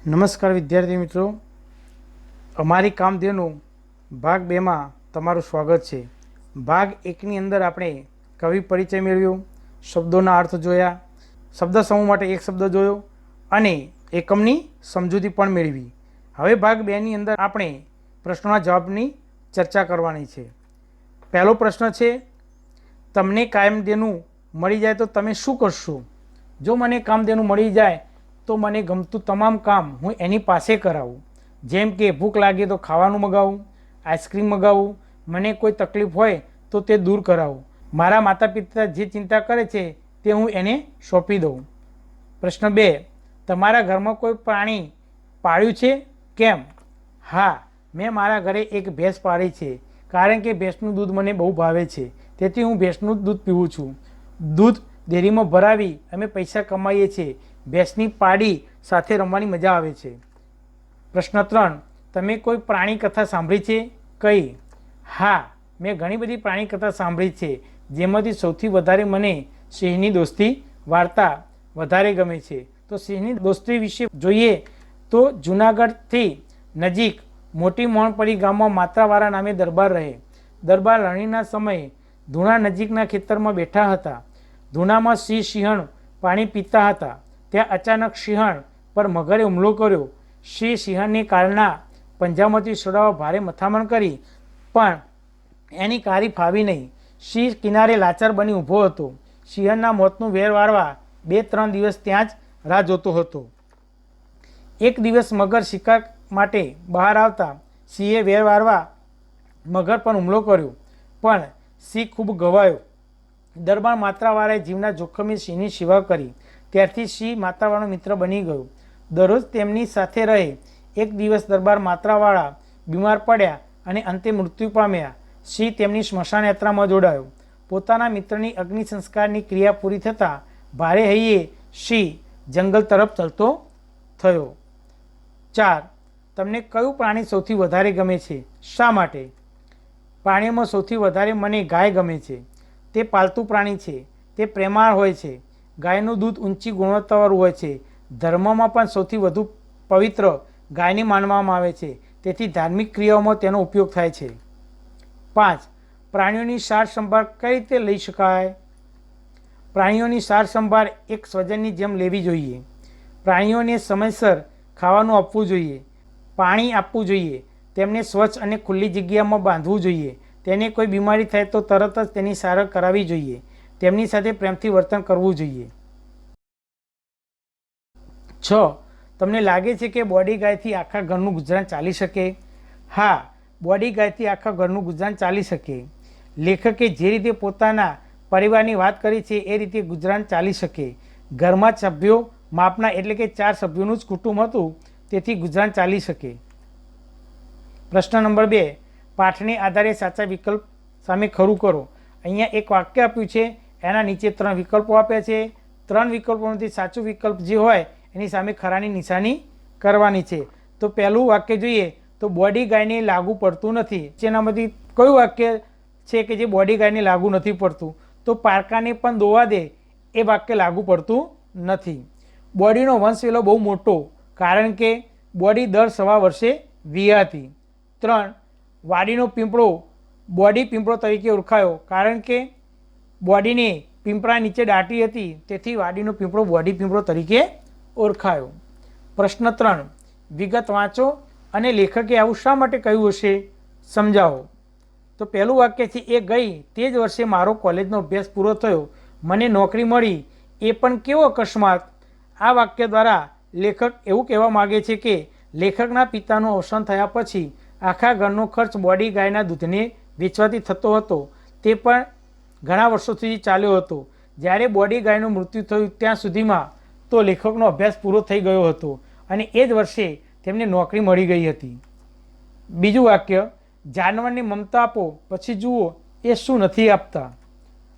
નમસ્કાર વિદ્યાર્થી મિત્રો, અમારી કામધેનુ ભાગ 2માં તમારું સ્વાગત છે। ભાગ 1ની અંદર આપણે કવિ પરિચય મેળવ્યો, શબ્દોના અર્થ જોયા, શબ્દ સમૂહ માટે એક શબ્દ જોયો અને એકમની સમજૂતી પણ મેળવી। હવે ભાગ 2ની અંદર આપણે પ્રશ્નોના જવાબની ચર્ચા કરવાની છે। પહેલો પ્રશ્ન છે, તમને કામધેનુ મળી જાય તો તમે શું કરશો? જો મને કામધેનુ મળી જાય તો મને ગમતું તમામ કામ હું એની પાસે કરાવું, જેમ કે ભૂખ લાગે તો ખાવાનું મગાવું, આઈસ્ક્રીમ મગાવું, મને કોઈ તકલીફ હોય તો તે દૂર કરાવું, મારા માતા પિતા જે ચિંતા કરે છે તે હું એને સોંપી દઉં। પ્રશ્ન 2, તમારા ઘરમાં કોઈ પ્રાણી પાળ્યું છે? કેમ? હા, મેં મારા ઘરે એક ભેંસ પાળી છે, કારણ કે ભેંસનું દૂધ મને બહુ ભાવે છે, તેથી હું ભેંસનું દૂધ પીવું છું। દૂધ ડેરીમાં ભરાવી અમે પૈસા કમાઈએ છીએ, ભેંસની પાડી સાથે રમવાની મજા આવે છે। પ્રશ્ન 3, તમે કોઈ પ્રાણી કથા સાંભળી છે? કઈ? હા, મેં ઘણી બધી પ્રાણી કથા સાંભળી છે, જેમાંથી સૌથી વધારે મને સિંહની દોસ્તી વાર્તા વધારે ગમે છે। તો સિંહની દોસ્તી વિશે જોઈએ તો જૂનાગઢથી નજીક મોટી મોણપરી ગામમાં માત્રાવાળા નામે દરબાર રહે। દરબાર લણણીના સમયે ધૂણા નજીકના ખેતરમાં બેઠા હતા। ધૂણામાં સિંહણ પાણી પીતા હતા, ત્યાં અચાનક સિંહણ પર મગરે હુમલો કર્યો। સિંહણની કાળના પંજામાંથી છોડાવવા ભારે મથામણ કરી, પણ એની કારી ફાવી નહીં। સિંહ કિનારે લાચાર બની ઊભો હતો, સિંહણના મોતનું વેર વારવા 2-3 દિવસ ત્યાં જ રાહ જોતો હતો। એક દિવસ મગર શિકાર માટે બહાર આવતા સિંહે વેર વારવા મગર પર હુમલો કર્યો, પણ સિંહ ખૂબ ઘવાયો। દરબાર માત્રાવાળાએ જીવના જોખમે સિંહની સેવા કરી, ત્યારથી સિંહ માત્રાવાળાનો મિત્ર બની ગયો, દરરોજ તેમની સાથે રહે। એક દિવસ દરબાર માત્રાવાળા બીમાર પડ્યા અને અંતે મૃત્યુ પામ્યા। સિંહ તેમની સ્મશાન યાત્રામાં જોડાયો। પોતાના મિત્રની અગ્નિ સંસ્કારની ક્રિયા પૂરી થતાં ભારે હૈયે સિંહ જંગલ તરફ ચાલતો થયો। 4, તમને કયું પ્રાણી સૌથી વધારે ગમે છે? શા માટે? પ્રાણીઓમાં સૌથી વધારે મને ગાય ગમે છે। તે પાલતુ પ્રાણી છે, તે પ્રેમાળ હોય છે, ગાયનું દૂધ ઊંચી ગુણવત્તાવાળું હોય છે, ધર્મમાં પણ સૌથી વધુ પવિત્ર ગાયને માનવામાં આવે છે, તેથી ધાર્મિક ક્રિયાઓમાં તેનો ઉપયોગ થાય છે। 5, પ્રાણીઓની સાર સંભાળ કઈ રીતે લઈ શકાય? પ્રાણીઓની સાર સંભાળ એક સ્વજનની જેમ લેવી જોઈએ। પ્રાણીઓને સમયસર ખાવાનું આપવું જોઈએ, પાણી આપવું જોઈએ, તેમને સ્વચ્છ અને ખુલ્લી જગ્યામાં બાંધવું જોઈએ, તેને કોઈ બીમારી થાય તો તરત જ તેની સારવાર કરાવવી જોઈએ, તેમની સાથે પ્રેમથી વર્તન કરવું જોઈએ। 6, તમને લાગે છે કે બોડી ગાયથી આખા ઘરનું ગુજરાન ચાલી શકે? હા, બોડી ગાયથી આખા ઘરનું ગુજરાન ચાલી શકે। લેખકે જે રીતે પોતાના પરિવારની વાત કરી છે એ રીતે ગુજરાન ચાલી શકે। ઘરમાં સભ્યો માપના એટલે કે 4 સભ્યોનું જ કુટુંબ હતું, તેથી ગુજરાન ચાલી શકે। પ્રશ્ન નંબર 2, પાઠને આધારે સાચા વિકલ્પ સામે ખરું કરો। અહીંયા એક વાક્ય આપ્યું છે, એના નીચે 3 વિકલ્પો આપ્યા છે। 3 વિકલ્પોમાંથી સાચું વિકલ્પ જે હોય એની સામે ખરાની નિશાની કરવાની છે। તો પહેલું વાક્ય જોઈએ તો બોડી ગાયને લાગુ પડતું નથી, જેનામાંથી કયું વાક્ય છે કે જે બોડી ગાયને લાગુ નથી પડતું? તો પારકાને પણ દોવા દે એ વાક્ય લાગુ પડતું નથી। બોડીનો વંશવેલો બહુ મોટો, કારણ કે બોડી દર 1.25 વર્ષે વિયાતી। 3, વાડીનો પીંપળો બોડી પીંપળો તરીકે ઓળખાયો, કારણ કે બોડીને પીંપળા નીચે દાટી હતી, તેથી વાડીનો પીંપળો બોડી પીંપળો તરીકે ઓળખાયો। પ્રશ્ન 3, વિગત વાંચો અને લેખકે આવું શા માટે કહ્યું હશે સમજાવો। તો પહેલું વાક્ય છે, એ ગઈ તે જ વર્ષે મારો કોલેજનો અભ્યાસ પૂરો થયો, મને નોકરી મળી, એ પણ કેવો અકસ્માત। આ વાક્ય દ્વારા લેખક એવું કહેવા માગે છે કે લેખકના પિતાનું અવસાન થયા પછી આખા ઘરનો ખર્ચ બોડી ગાયના દૂધને વેચવાથી થતો હતો, તે પણ ઘણા વર્ષો સુધી ચાલ્યો હતો। જ્યારે બોડી ગાયનું મૃત્યુ થયું ત્યાં સુધીમાં તો લેખકનો અભ્યાસ પૂરો થઈ ગયો હતો અને એ જ વર્ષે તેમને નોકરી મળી ગઈ હતી। બીજું વાક્ય, જાનવરને મમતા આપો પછી જુઓ એ શું નથી આપતા।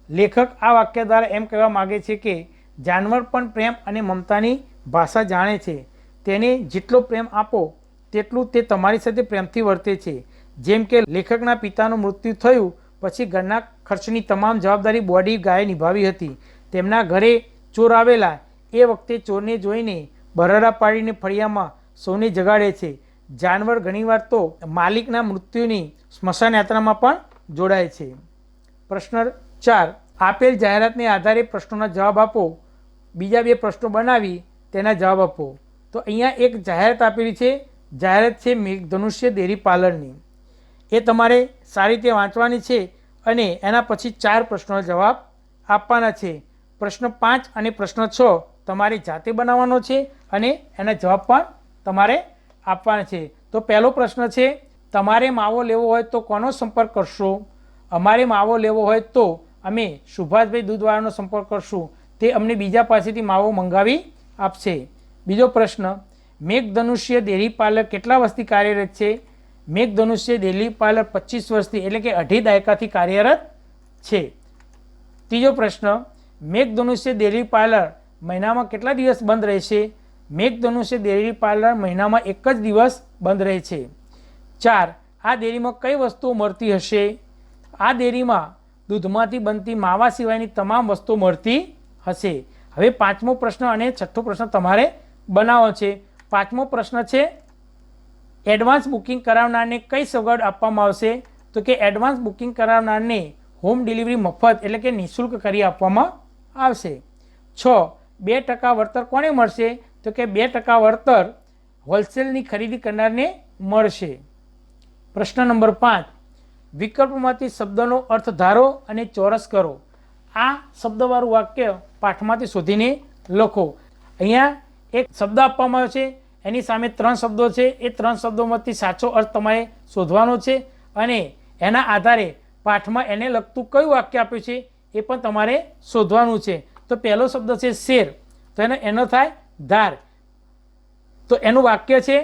લેખક આ વાક્ય દ્વારા એમ કહેવા માગે છે કે જાનવર પણ પ્રેમ અને મમતાની ભાષા જાણે છે, તેને જેટલો પ્રેમ આપો તેટલું તે તમારી સાથે પ્રેમથી વર્તે છે। જેમ કે લેખકના પિતાનું મૃત્યુ થયું પછી ઘરના ખર્ચની તમામ જવાબદારી બોડી ગાયે નિભાવી હતી। તેમના ઘરે ચોર આવેલા, એ વખતે ચોરને જોઈને બરાડા પાડીને ફળિયામાં સૌને જગાડે છે. જાનવર ઘણીવાર તો માલિકના મૃત્યુની સ્મશાન યાત્રામાં પણ જોડાય છે. પ્રશ્ન 4, આપેલ જાહેરાતને આધારે પ્રશ્નોના જવાબ આપો. બીજા 2 પ્રશ્નો બનાવી તેના જવાબ આપો. તો અહીંયા એક જાહેરાત આપેલી છે. જાહેરાત છે મેઘધનુષ્ય ડેરી પાર્લરની. એ તમારે સારી રીતે વાંચવાની છે અને એના પછી 4 પ્રશ્નોના જવાબ આપવાના છે. પ્રશ્ન 5 અને પ્રશ્ન 6 તમારે જાતે બનાવવાનો છે અને એના જવાબ પણ તમારે આપવાના છે. તો પહેલો પ્રશ્ન છે, તમારે માવો લેવો હોય તો કોનો સંપર્ક કરશો? અમારે માવો લેવો હોય તો અમે સુભાષભાઈ દૂધવાળાનો સંપર્ક કરશું. તે અમને બીજા પાસેથી માવો મંગાવી આપશે. બીજો પ્રશ્ન, મેઘધનુષ્ય ડેરી પાર્લર કેટલા વર્ષથી કાર્યરત છે? મેઘધનુષ્ય ડેરી પાર્લર 25 વર્ષથી એટલે કે 2.5 દાયકાથી કાર્યરત છે. ત્રીજો પ્રશ્ન, મેઘધનુષ્ય ડેરી પાર્લર મહિનામાં કેટલા દિવસ બંધ રહેશે? મેઘધનુષ્ય ડેરી પાર્લર મહિનામાં 1 જ દિવસ બંધ રહે છે. 4, આ ડેરીમાં કઈ વસ્તુઓ મળતી હશે? આ ડેરીમાં દૂધમાંથી બનતી માવા સિવાયની તમામ વસ્તુઓ મળતી હશે. હવે 5મો પ્રશ્ન અને 6થો પ્રશ્ન તમારે બનાવવાનો છે. 5મો પ્રશ્ન છે, એડવાન્સ બુકિંગ કરાવનારને કઈ સગવડ આપવામાં આવશે? તો કે એડવાન્સ બુકિંગ કરાવનારને હોમ ડિલિવરી મફત એટલે કે નિઃશુલ્ક કરી આપવામાં આવશે. 6, 2% વળતર કોને મળશે? તો કે 2% વળતર હોલસેલની ખરીદી કરનારને મળશે. પ્રશ્ન નંબર 5, વિકલ્પોમાંથી શબ્દનો અર્થ ધારો અને ચોરસ કરો. આ શબ્દવાળું વાક્ય પાઠમાંથી શોધીને લખો. અહીંયા એક શબ્દ આપવામાં આવ્યો છે, એની સામે 3 શબ્દો છે. એ 3 શબ્દોમાંથી સાચો અર્થ તમારે શોધવાનો છે અને એના આધારે પાઠમાં એને લગતું કયું વાક્ય આપ્યું છે એ પણ તમારે શોધવાનું છે. તો પહેલો શબ્દ છે શેર, તો એનો થાય ધાર. તો એનું વાક્ય છે,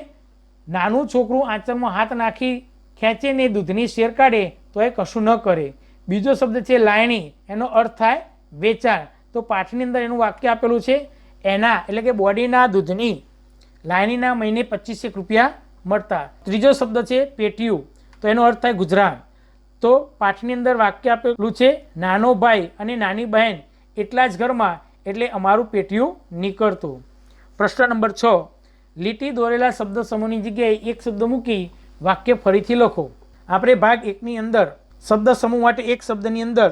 નાનું છોકરું આંચળમાં હાથ નાખી ખેંચે ને દૂધની શેર કાઢે તો એ કશું ન કરે. બીજો શબ્દ છે લાયણી, એનો અર્થ થાય વેચાણ. તો પાઠની અંદર એનું વાક્ય આપેલું છે, એના એટલે કે બોડીના દૂધની લાયણીના મહિને 25 રૂપિયા મળતા. ત્રીજો શબ્દ છે પેટીયું, તો એનો અર્થ થાય ગુજરાન. તો પાઠની અંદર વાક્ય આપેલું છે, નાનો ભાઈ અને નાની બહેન એટલા જ ઘરમાં એટલે અમારું પેટીયું નીકળતું. પ્રશ્ન નંબર 6, લીટી દોરેલા શબ્દ સમૂહની જગ્યાએ એક શબ્દ મૂકી વાક્ય ફરીથી લખો. આપણે ભાગ 1ની અંદર શબ્દ સમૂહ માટે એક શબ્દની અંદર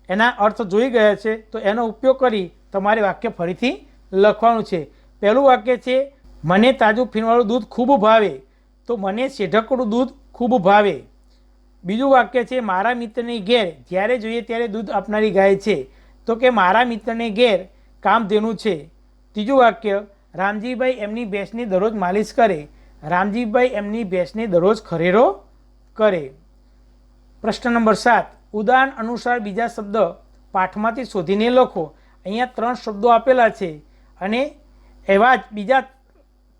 એના અર્થ જોઈ ગયા છે. તો એનો ઉપયોગ કરી તમારે વાક્ય ફરીથી લખવાનું છે. પહેલું વાક્ય છે, મને તાજું ફીણવાળું દૂધ ખૂબ ભાવે. તો મને શેઢકડું દૂધ ખૂબ ભાવે. બીજું વાક્ય છે, મારા મિત્રની ઘેર જ્યારે જોઈએ ત્યારે દૂધ આપનારી ગાય છે. તો કે મારા મિત્રને ઘેર કામધેનુ છે. ત્રીજું વાક્ય, રામજીભાઈ એમની ભેંસની દરરોજ માલિશ કરે. રામજીભાઈ એમની ભેંસની દરરોજ ખરેરો કરે. પ્રશ્ન નંબર 7, ઉદાહરણ અનુસાર બીજા શબ્દ પાઠમાંથી શોધીને લખો. અહીંયા 3 શબ્દો આપેલા છે અને એવા જ બીજા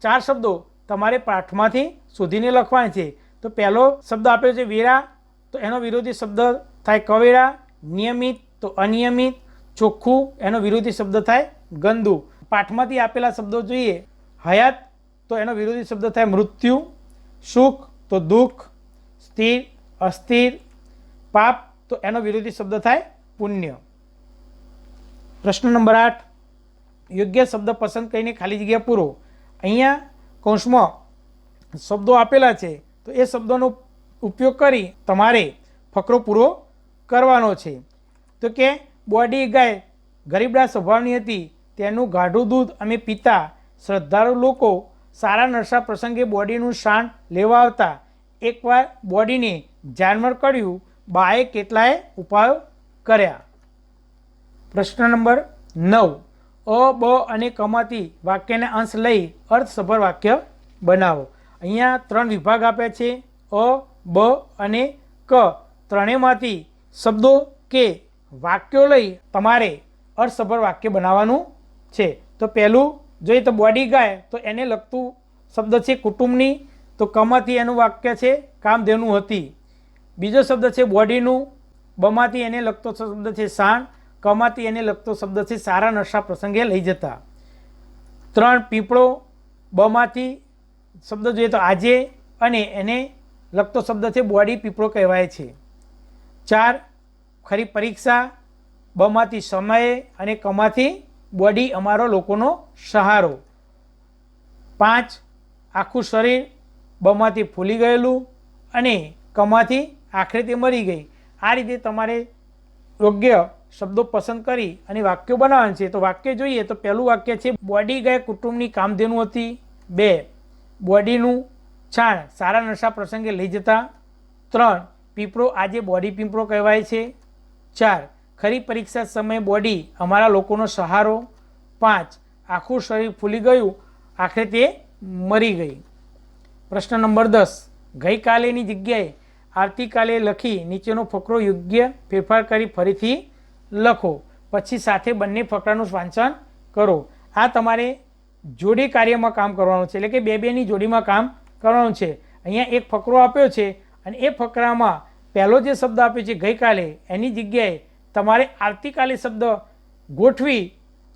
4 શબ્દો તમારે પાઠમાંથી શોધીને લખવાના છે. તો પહેલો શબ્દ આપ્યો છે વેરા, તો એનો વિરોધી શબ્દ થાય કવેરા. નિયમિત તો અનિયમિત. ચોખ્ખું એનો વિરોધી શબ્દ થાય ગંદુ. પાઠમાંથી આપેલા શબ્દો જોઈએ, હયાત તો એનો વિરોધી શબ્દ થાય મૃત્યુ. સુખ તો દુઃખ. સ્થિર અસ્થિર. પાપ તો એનો વિરોધી શબ્દ થાય પુણ્ય. પ્રશ્ન નંબર 8, યોગ્ય શબ્દ પસંદ કરીને ખાલી જગ્યા પૂરો. અહીંયા કૌંસમાં શબ્દો આપેલા છે, તો એ શબ્દોનો ઉપયોગ કરી તમારે ફકરો પૂરો કરવાનો છે. તો કે બોડી ગાય ગરીબડા સ્વભાવની હતી, તેનું ગાઢું દૂધ અમે પીતા. શ્રદ્ધાળુ લોકો સારા નરસા પ્રસંગે બોડીનું શાણ લેવા આવતા. એકવાર બોડીને જાનવર કર્યું, બાએ કેટલાય ઉપાયો કર્યા. પ્રશ્ન નંબર 9, અ બ અને કમાંથી વાક્યના અંશ લઈ અર્થસભર વાક્ય બનાવો. અહીંયા 3 વિભાગ આપ્યા છે, અ બ અને ક. ત્રણેયમાંથી શબ્દો કે વાક્યો લઈ તમારે અર્થસભર વાક્ય બનાવવાનું છે. તો પહેલું જોઈએ તો બોડી ગાય, તો એને લગતું શબ્દ છે કુટુંબની. તો કમાંથી એનું વાક્ય છે કામધેનુ હતી. બીજો શબ્દ છે બોડીનું. બમાંથી એને લગતો શબ્દ છે શાણ. કમાંથી એને લગતો શબ્દ છે સારા નશા પ્રસંગે લઈ જતા. 3 પીપળો. બમાંથી શબ્દ જોઈએ તો આજે અને એને લગતો શબ્દ છે બોડી પીપળો કહેવાય છે. 4 ખરી પરીક્ષા. બમાંથી સમયે અને કમાંથી બોડી અમારો લોકોનો સહારો. 5 આખું શરીર બમાંથી ફૂલી ગયેલું અને કમાંથી આખરે તે મરી ગઈ. આ રીતે તમારે યોગ્ય શબ્દો પસંદ કરી અને વાક્યો બનાવવાના છે. તો વાક્ય જોઈએ તો પહેલું વાક્ય છે, બોડી ગાય કુટુંબની કામધેનુ હતી. 2, બોડીનું છાણ સારા નશા પ્રસંગે લઈ જતા. 3, પીપળો આજે બોડી પીપળો કહેવાય છે. 4, ખરી પરીક્ષા સમયે બોડી અમારા લોકોનો સહારો. 5, આખું શરીર ફૂલી ગયું, આખરે તે મરી ગઈ. પ્રશ્ન નંબર 10, ગઈકાલેની જગ્યાએ આવતીકાલે લખી નીચેનો ફકરો યોગ્ય ફેરફાર કરી ફરીથી લખો. પછી સાથે બંને ફકરાનું વાંચન કરો. આ તમારે જોડી કાર્યમાં કામ કરવાનું છે, એટલે કે બે બેની જોડીમાં કામ કરવાનું છે. અહીંયા એક ફકરો આપ્યો છે અને એ ફકરામાં પહેલો જે શબ્દ આપ્યો છે ગઈકાલે, એની જગ્યાએ તમારે આવતીકાલે શબ્દ ગોઠવી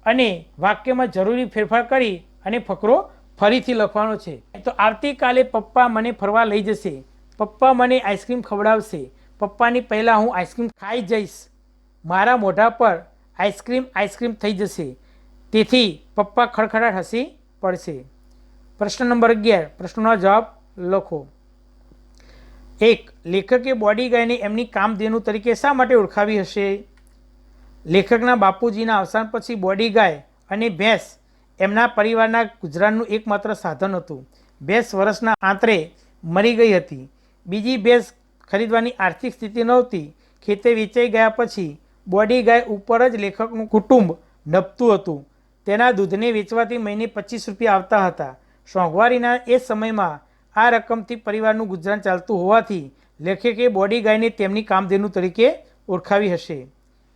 અને વાક્યમાં જરૂરી ફેરફાર કરી અને ફકરો ફરીથી લખવાનો છે. તો આવતીકાલે પપ્પા મને ફરવા લઈ જશે, પપ્પા મને આઈસ્ક્રીમ ખવડાવશે, પપ્પાની પહેલાં હું આઈસ્ક્રીમ ખાઈ જઈશ, મારા મોઢા પર આઈસ્ક્રીમ થઈ જશે, તેથી પપ્પા ખડખડાટ હસી પડશે. પ્રશ્ન નંબર 11, પ્રશ્નોના જવાબ લખો. 1, લેખકે બોડી ગાયને એમની કામધેનુ તરીકે શા માટે ઓળખાવી હશે? લેખકના બાપુજીના અવસાન પછી બોડી ગાય અને ભેંસ એમના પરિવારના ગુજરાનનું એકમાત્ર સાધન હતું. ભેંસ વર્ષના આંતરે મરી ગઈ હતી. બીજી ભેંસ ખરીદવાની આર્થિક સ્થિતિ નહોતી. ખેતે વેચાઈ ગયા પછી બોડી ગાય ઉપર જ લેખકનું કુટુંબ નભતું હતું. તેના દૂધને વેચવાથી મહિને 25 રૂપિયા આવતા હતા. મોંઘવારીના એ સમયમાં આ રકમથી પરિવારનું ગુજરાન ચાલતું હોવાથી લેખકે બોડી ગાયને તેમની કામધેનુ તરીકે ઓળખાવી હશે.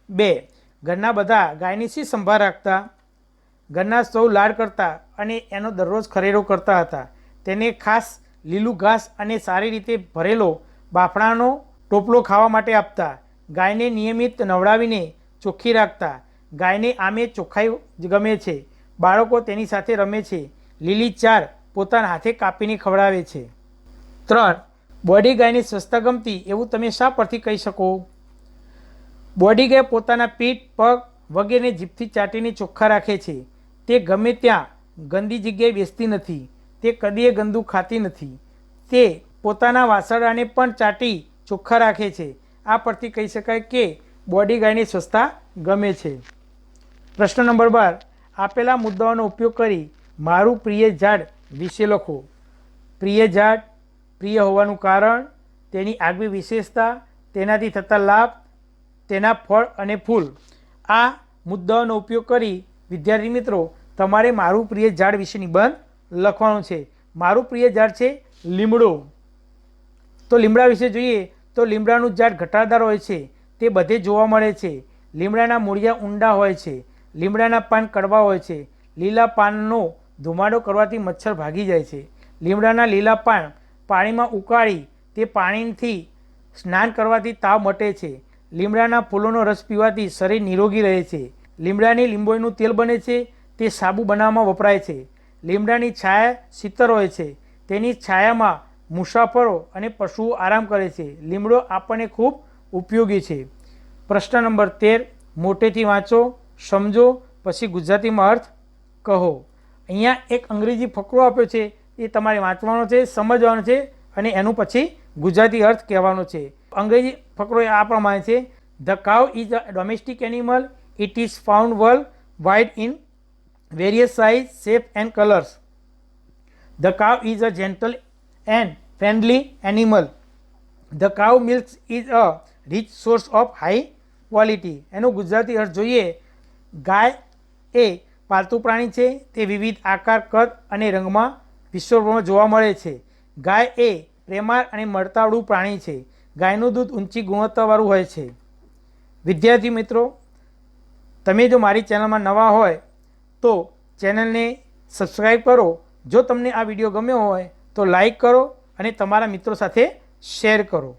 2, ઘરના બધા ગાયની શી સંભાળ રાખતા? ઘરના સૌ લાડ કરતા અને એનો દરરોજ ખરેરો કરતા હતા. તેને ખાસ લીલું ઘાસ અને સારી રીતે ભરેલો બાફણાનો ટોપલો ખાવા માટે આપતા. ગાયને નિયમિત નવડાવીને ચોખ્ખી રાખતા. ગાયને આમે ચોખ્ખાઈ ગમે છે. બાળકો તેની સાથે રમે છે. લીલી ચાર પોતાના હાથે કાપીને ખવડાવે છે. 3, બોડી ગાયની સ્વસ્થતા ગમતી એવું તમે શા પરથી કહી શકો? બોડી ગાય પોતાના પીઠ, પગ વગેરેને જીભથી ચાટીને ચોખ્ખા રાખે છે. તે ગમે ત્યાં ગંદી જગ્યાએ બેસતી નથી. તે કદીએ ગંદુ ખાતી નથી. તે પોતાના વાસરડાને પણ ચાટી ચોખ્ખા રાખે છે. આ પરથી કહી શકાય કે બોડી ગાયની સ્વસ્થતા ગમે છે. પ્રશ્ન નંબર 12, આપેલા મુદ્દાઓનો ઉપયોગ કરી મારું પ્રિય ઝાડ વિશે લખો. પ્રિય ઝાડ, પ્રિય હોવાનું કારણ, તેની આગવી વિશેષતા, તેનાથી થતા લાભ, તેના ફળ અને ફૂલ. આ મુદ્દાઓનો ઉપયોગ કરી વિદ્યાર્થી મિત્રો તમારે મારું પ્રિય ઝાડ વિશે નિબંધ લખવાનું છે. મારું પ્રિય ઝાડ છે લીમડો. તો લીમડા વિશે જોઈએ તો લીમડાનું ઝાડ ઘટાદાર હોય છે. તે બધે જોવા મળે છે. લીમડાના મૂળિયા ઊંડા હોય છે. લીમડાના પાન કડવા હોય છે. લીલા પાનનો ધુમાડો કરવાથી મચ્છર ભાગી જાય છે. લીમડાના લીલા પાન પાણીમાં ઉકાળી તે પાણીથી સ્નાન કરવાથી તાવ મટે છે. લીમડાના ફૂલોનો રસ પીવાથી શરીર નિરોગી રહે છે. લીમડાની લીંબોળીનું તેલ બને છે. તે સાબુ બનાવવામાં વપરાય છે. લીમડાની છાયા શીતળ હોય છે. તેની છાયામાં મુસાફરો અને પશુઓ આરામ કરે છે. લીમડો આપણને ખૂબ ઉપયોગી છે. પ્રશ્ન નંબર 13, મોટેથી વાંચો, સમજો, પછી ગુજરાતીમાં અર્થ કહો. અહીંયા એક અંગ્રેજી ફકરો આપ્યો છે, એ તમારે વાંચવાનો છે, સમજવાનો છે અને એનું પછી ગુજરાતી અર્થ કહેવાનો છે. અંગ્રેજી ફકરો આ પ્રમાણે છે, the cow is a domestic animal. It is found world wide in various size, shape and colors. The cow is a gentle and friendly animal. The cow milk is a rich source of high quality. એનો ગુજરાતી અર્થ જોઈએ, ગાય એ પાલતુ પ્રાણી છે. તે વિવિધ આકાર, કદ અને રંગમાં વિશ્વભરમાં જોવા મળે છે. ગાય એ પ્રેમાળ અને મળતાળું પ્રાણી છે. ગાયનું દૂધ ઊંચી ગુણવત્તાવાળું હોય છે. વિદ્યાર્થી મિત્રો, તમે જો મારી ચેનલમાં નવા હોય તો ચેનલને સબસ્ક્રાઈબ કરો. જો તમને આ વિડીયો ગમ્યો હોય તો લાઈક કરો અને તમારા મિત્રો સાથે શેર કરો.